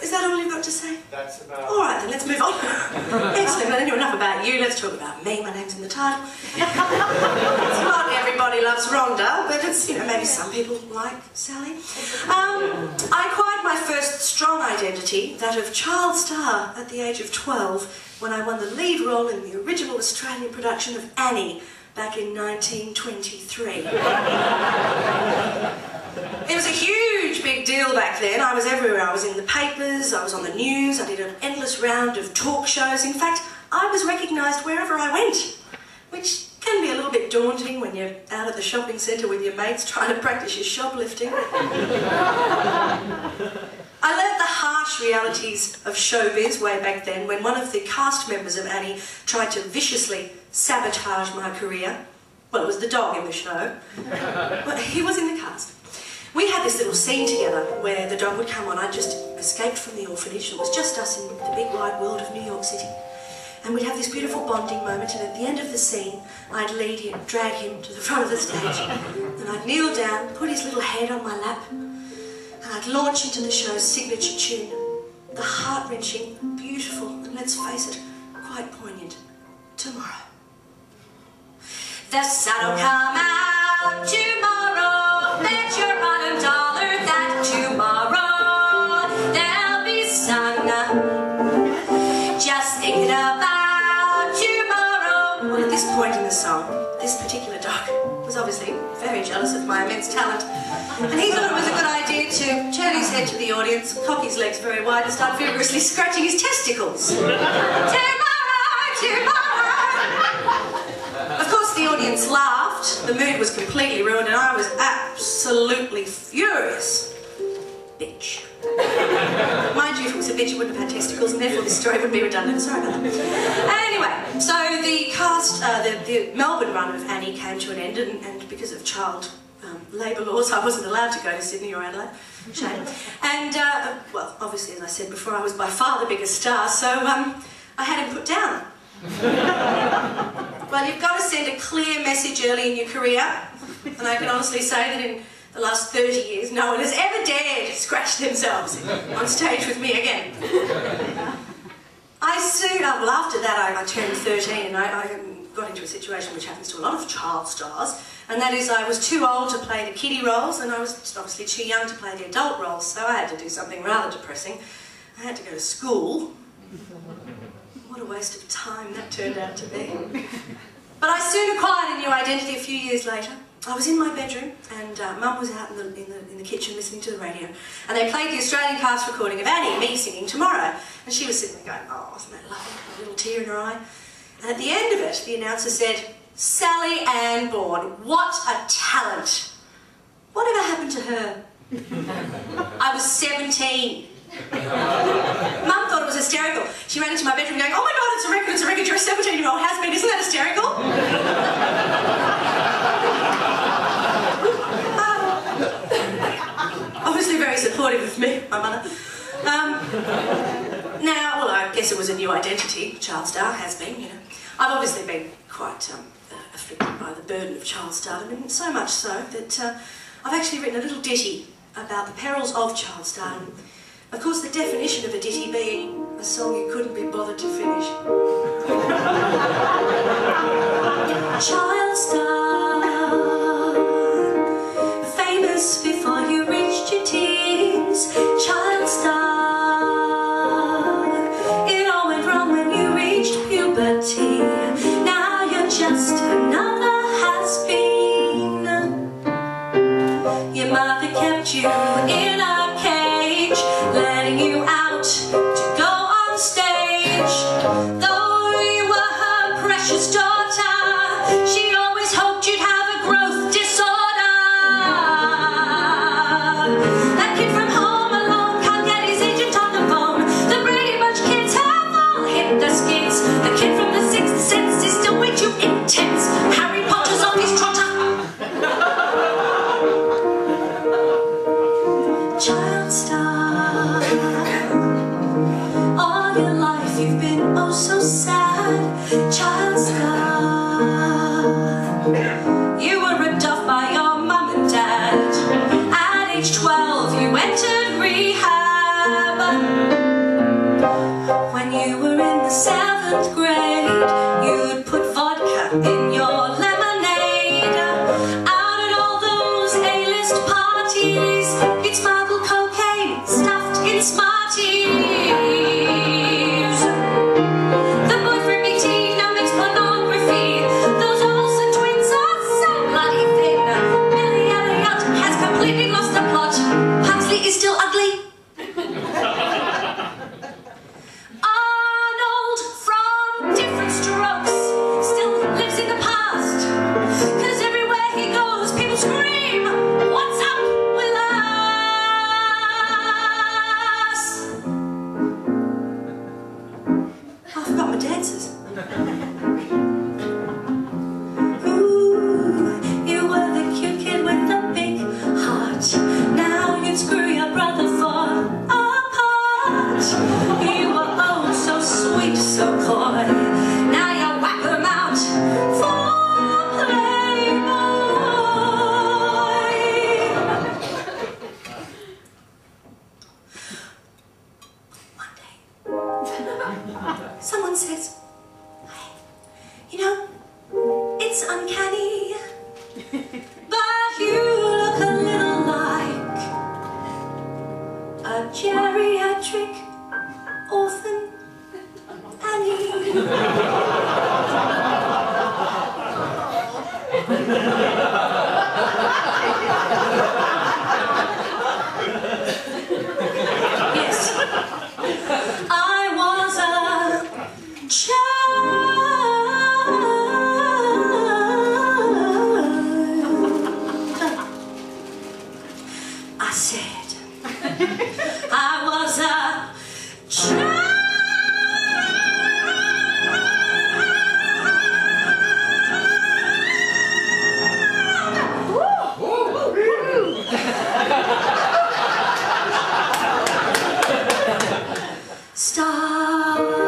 Is that all you've got to say? That's about... All right, then let's move on. Excellent. I know enough about you. Let's talk about me. My name's in the title. It's not everybody loves Rhonda, but it's, you know, maybe some people like Sally. I acquired my first strong identity, that of child star, at the age of 12, when I won the lead role in the original Australian production of Annie back in 1923. It was a huge big deal back then. I was everywhere. I was in the papers, I was on the news, I did an endless round of talk shows. In fact, I was recognised wherever I went, which can be a little bit daunting when you're out at the shopping centre with your mates trying to practice your shoplifting. I learnt the harsh realities of showbiz way back then when one of the cast members of Annie tried to viciously sabotage my career. Well, it was the dog in the show. Well, he was in the cast. We had this little scene together where the dog would come on. I'd just escaped from the orphanage. It was just us in the big wide world of New York City. And we'd have this beautiful bonding moment, and at the end of the scene, I'd lead him, drag him to the front of the stage, and I'd kneel down, put his little head on my lap, and I'd launch into the show's signature tune, the heart-wrenching, beautiful, and let's face it, quite poignant, Tomorrow. The sun'll come out tomorrow, bet your bottom dollar that tomorrow there'll be sun. Just thinking about tomorrow. Well, at this point in the song, this particular dog was obviously very jealous of my immense talent, and he thought it was a good idea to turn his head to the audience, cock his legs very wide, and start vigorously scratching his testicles. Of course, the audience laughed, the mood was completely ruined, and I was absolutely furious. Bitch. Mind you, if it was a bitch, it wouldn't have had testicles, and therefore this story would be redundant. Sorry about that. Anyway, so the cast, the Melbourne run of Annie came to an end, and because of child labour laws, I wasn't allowed to go to Sydney or Adelaide. Shame. And, well, obviously, as I said before, I was by far the biggest star, so I had him put down. Well, you've got to send a clear message early in your career, and I can honestly say that in the last 30 years, no one has ever dared scratch themselves on stage with me again. Well, after that, I turned 13, and I got into a situation which happens to a lot of child stars, and that is I was too old to play the kiddie roles, and I was obviously too young to play the adult roles, so I had to do something rather depressing. I had to go to school. What a waste of time that turned out to be. But I soon acquired a new identity a few years later. I was in my bedroom, and Mum was out in the kitchen listening to the radio, and they played the Australian cast recording of Annie, me singing Tomorrow, and she was sitting there going, oh, isn't that lovely, a little tear in her eye. And at the end of it, the announcer said, Sally Ann Bourne, what a talent. Whatever happened to her? I was 17. Mum thought it was hysterical. She ran into my bedroom going, oh my God, it's a record, you're a 17-year-old has-been, isn't that hysterical? Obviously very supportive of me, my mother. Now, well, I guess it was a new identity, child star, has been, you know. I've obviously been quite afflicted by the burden of child stardom, and so much so that I've actually written a little ditty about the perils of child stardom. Of course, the definition of a ditty being a song you couldn't be bothered to finish. Child star, famous before you reached your teens. Child star, it all went wrong when you reached puberty. Now you're just another has-been. Your mother kept you in a cage, letting you out to go on stage. Though you were her precious daughter, she always hoped 7th grade, you'd put vodka in your lemonade. Out at all those A-list parties, you'd smuggle cocaine stuffed in Smarties. The boyfriend meeting now makes pornography. Those Olsen twins are so bloody thin. Billy Elliot has completely lost the plot. Huxley is still ugly. Arnold from Different Strokes still lives in the past, 'cause everywhere he goes people scream, "What's up with us?" I forgot my dancers. Ooh, you were the cute kid with the big heart. Now you'd screw your brother for a part. You were oh so sweet, so coy. Now you whack them out for Playboy. One day, someone says, "Hey, you know, it's uncanny, but you look a little like a geriatric orphan Annie." Yes, I was a child. I said I was a child. Stop.